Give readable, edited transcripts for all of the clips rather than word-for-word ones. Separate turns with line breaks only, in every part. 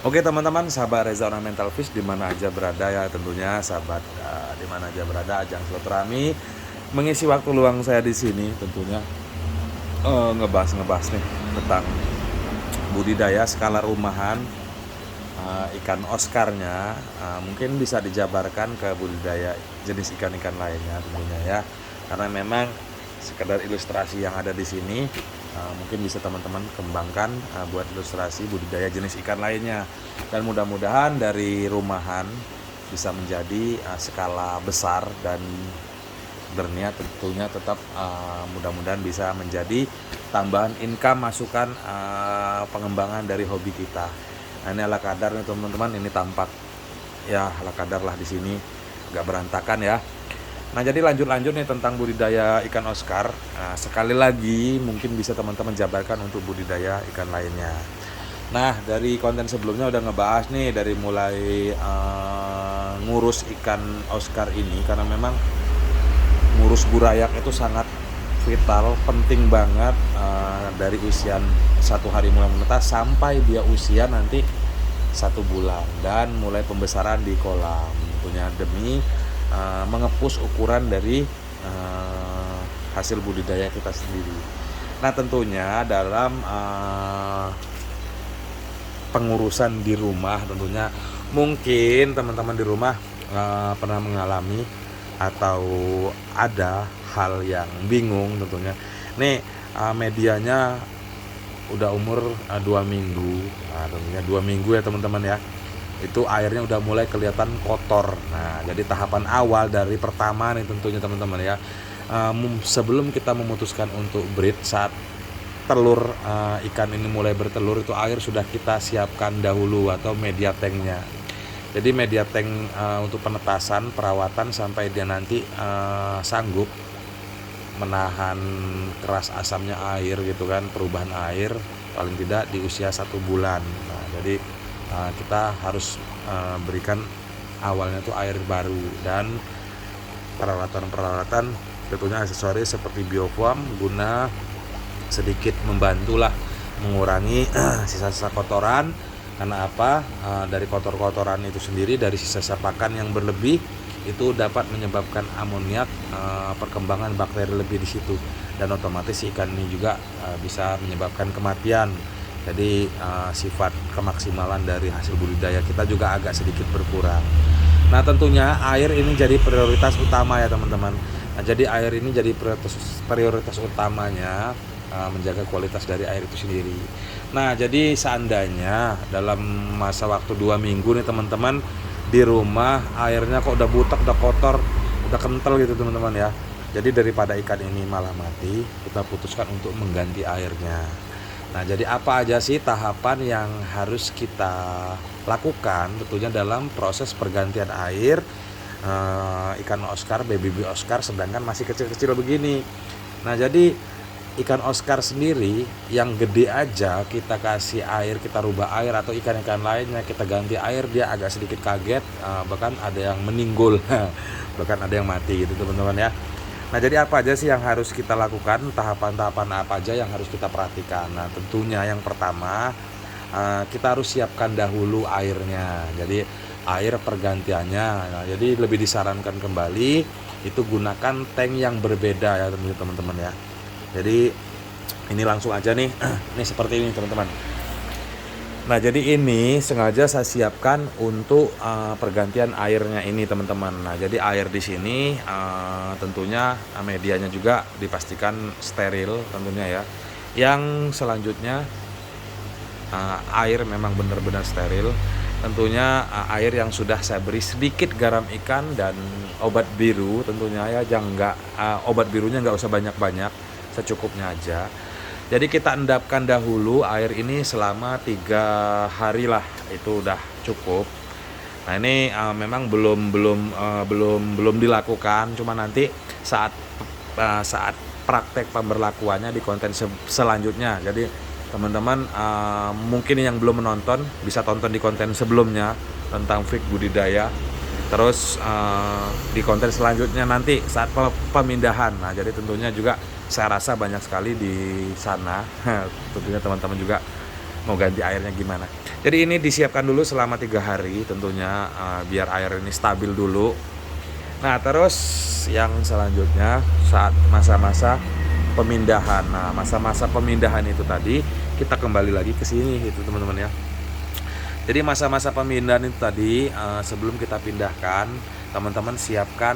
Oke teman-teman, sahabat Reza Ornamental Fish di mana aja berada ya, tentunya sahabat di mana aja berada ajang silaturahmi mengisi waktu luang saya di sini tentunya ngebahas nih tentang budidaya skala rumahan ikan Oscarnya. Mungkin bisa dijabarkan ke budidaya jenis ikan-ikan lainnya tentunya ya, karena memang sekedar ilustrasi yang ada di sini mungkin bisa teman-teman kembangkan buat ilustrasi budidaya jenis ikan lainnya, dan mudah-mudahan dari rumahan bisa menjadi skala besar dan berniat tentunya tetap mudah-mudahan bisa menjadi tambahan income masukan pengembangan dari hobi kita. Nah, ini ala kadar nih teman-teman, ini tampak ya ala kadar lah di sini, nggak berantakan ya. Nah, jadi lanjut nih tentang budidaya ikan Oscar. Nah, sekali lagi mungkin bisa teman-teman jabarkan untuk budidaya ikan lainnya. Nah, dari konten sebelumnya udah ngebahas nih dari mulai ngurus ikan Oscar ini, karena memang ngurus burayak itu sangat vital, penting banget dari usia 1 hari mulai menetas sampai dia usia nanti 1 bulan, dan mulai pembesaran di kolam tentunya demi mengepus ukuran dari hasil budidaya kita sendiri. Nah, tentunya dalam pengurusan di rumah, tentunya mungkin teman-teman di rumah pernah mengalami atau ada hal yang bingung tentunya. Nih medianya udah umur 2 minggu. Nah, tentunya 2 minggu ya teman-teman ya, itu airnya udah mulai kelihatan kotor. Nah, jadi tahapan awal dari pertama nih tentunya teman-teman ya, sebelum kita memutuskan untuk breed, saat telur ikan ini mulai bertelur, itu air sudah kita siapkan dahulu atau media tanknya. Jadi media tank untuk penetasan, perawatan sampai dia nanti sanggup menahan keras asamnya air gitu kan, perubahan air paling tidak di usia 1 bulan. Nah, jadi kita harus berikan awalnya tuh air baru, dan peralatan tentunya aksesoris seperti biofoam guna sedikit membantulah mengurangi sisa-sisa kotoran. Karena apa? Dari kotor-kotoran itu sendiri, dari sisa-sisa pakan yang berlebih itu dapat menyebabkan amoniak, perkembangan bakteri lebih di situ, dan otomatis ikan ini juga bisa menyebabkan kematian. Jadi sifat kemaksimalan dari hasil budidaya kita juga agak sedikit berkurang. Nah, tentunya air ini jadi prioritas utama ya teman-teman. Nah, jadi air ini jadi prioritas utamanya, menjaga kualitas dari air itu sendiri. Nah, jadi seandainya dalam masa waktu 2 minggu nih teman-teman di rumah airnya kok udah butek, udah kotor, udah kental gitu teman-teman ya. Jadi daripada ikan ini malah mati, kita putuskan untuk mengganti airnya. Nah, jadi apa aja sih tahapan yang harus kita lakukan tentunya dalam proses pergantian air ikan Oscar, baby Oscar sedangkan masih kecil-kecil begini. Nah, jadi ikan Oscar sendiri yang gede aja kita kasih air, kita rubah air, atau ikan-ikan lainnya kita ganti air, dia agak sedikit kaget, bahkan ada yang meninggal bahkan ada yang mati gitu teman-teman ya. Nah, jadi apa aja sih yang harus kita lakukan, tahapan-tahapan apa aja yang harus kita perhatikan. Nah, tentunya yang pertama kita harus siapkan dahulu airnya, jadi air pergantiannya. Nah, jadi lebih disarankan kembali itu gunakan tank yang berbeda ya teman-teman ya. Jadi ini langsung aja nih ini seperti ini teman-teman. Nah, jadi ini sengaja saya siapkan untuk pergantian airnya ini teman-teman. Nah, jadi air di sini tentunya medianya juga dipastikan steril tentunya ya. Yang selanjutnya air memang benar-benar steril. Tentunya air yang sudah saya beri sedikit garam ikan dan obat biru tentunya ya, jangan obat birunya nggak usah banyak-banyak, secukupnya aja. Jadi kita endapkan dahulu air ini selama 3 hari lah, itu udah cukup. Nah, ini memang belum dilakukan, cuma nanti saat praktek pemberlakuannya di konten selanjutnya. Jadi teman-teman mungkin yang belum menonton bisa tonton di konten sebelumnya tentang fik budidaya. Terus di konten selanjutnya nanti saat pemindahan. Nah, jadi tentunya juga saya rasa banyak sekali di sana tentunya teman-teman juga mau ganti airnya gimana. Jadi ini disiapkan dulu selama 3 hari tentunya, biar air ini stabil dulu. Nah terus yang selanjutnya saat masa-masa pemindahan. Nah masa-masa pemindahan itu tadi kita kembali lagi ke sini itu teman-teman ya. Jadi masa-masa pemindahan itu tadi, sebelum kita pindahkan, teman-teman siapkan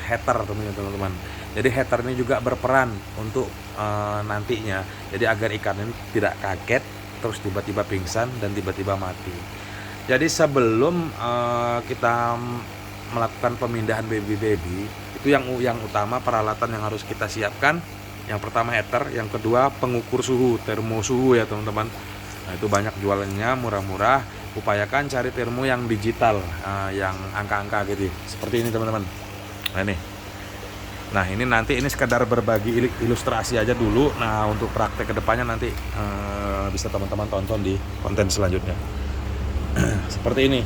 heater teman-teman. Jadi heater ini juga berperan untuk nantinya. Jadi agar ikan ini tidak kaget terus tiba-tiba pingsan dan tiba-tiba mati. Jadi sebelum kita melakukan pemindahan baby itu yang utama peralatan yang harus kita siapkan. Yang pertama heater, yang kedua pengukur suhu, termo suhu ya teman-teman. Nah itu banyak jualannya, murah-murah. Upayakan cari termo yang digital, yang angka-angka gitu seperti ini teman-teman. Nah ini nanti ini sekedar berbagi ilustrasi aja dulu. Nah untuk praktek kedepannya nanti bisa teman-teman tonton di konten selanjutnya. Seperti ini.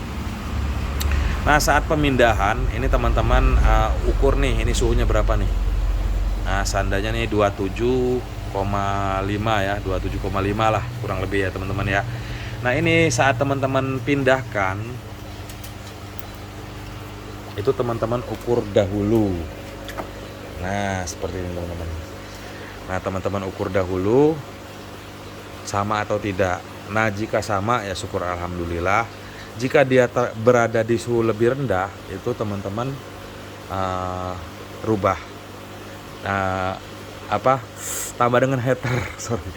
Nah saat pemindahan ini teman-teman ukur nih, ini suhunya berapa nih. Nah seandainya nih 27,5 ya, 27,5 lah kurang lebih ya teman-teman ya. Nah ini saat teman-teman pindahkan itu teman-teman ukur dahulu. Nah seperti ini teman-teman. Nah teman-teman ukur dahulu sama atau tidak. Nah jika sama ya syukur alhamdulillah. Jika dia berada di suhu lebih rendah itu teman-teman rubah tambah dengan heater. Sorry.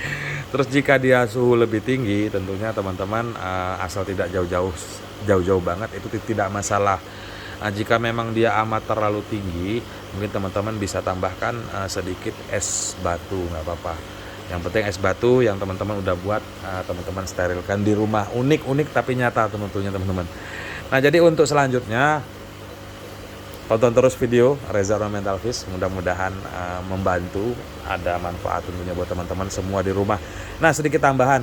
Terus jika dia suhu lebih tinggi tentunya teman-teman asal tidak jauh-jauh banget itu tidak masalah. Jika memang dia amat terlalu tinggi mungkin teman-teman bisa tambahkan sedikit es batu, nggak apa-apa. Yang penting es batu yang teman-teman udah buat, teman-teman sterilkan di rumah. Unik tapi nyata tentunya teman-teman. Nah jadi untuk selanjutnya tonton terus video Reza Ornamental Fish, mudah-mudahan membantu, ada manfaat tentunya buat teman-teman semua di rumah. Nah sedikit tambahan,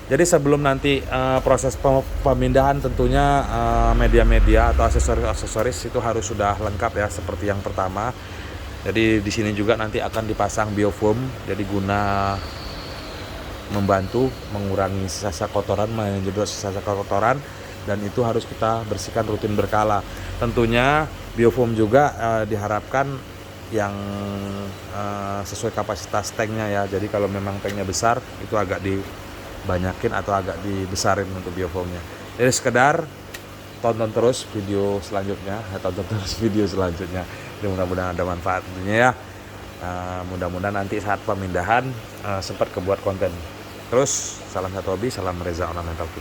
jadi sebelum nanti proses pemindahan tentunya media-media atau aksesoris itu harus sudah lengkap ya, seperti yang pertama. Jadi di sini juga nanti akan dipasang biofoam, jadi guna membantu mengurangi sisa kotoran, menjedot sisa kotoran, dan itu harus kita bersihkan rutin berkala. Tentunya biofoam juga diharapkan yang sesuai kapasitas tanknya ya. Jadi kalau memang tanknya besar itu agak dibanyakin atau agak dibesarin untuk biofoamnya. Jadi sekedar tonton terus video selanjutnya. Jadi mudah-mudahan ada manfaat tentunya ya. Mudah-mudahan nanti saat pemindahan sempat kebuat konten. Terus salam satu hobi, salam Reza Ornamental Fish.